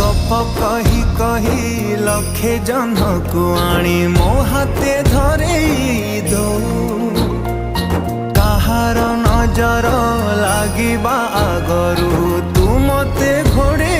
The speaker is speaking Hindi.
गप कही कही लखे जह्नकु आनी मो हाथे धरेई दो काहार नजर लागिबा आगरु तू मते घोड़े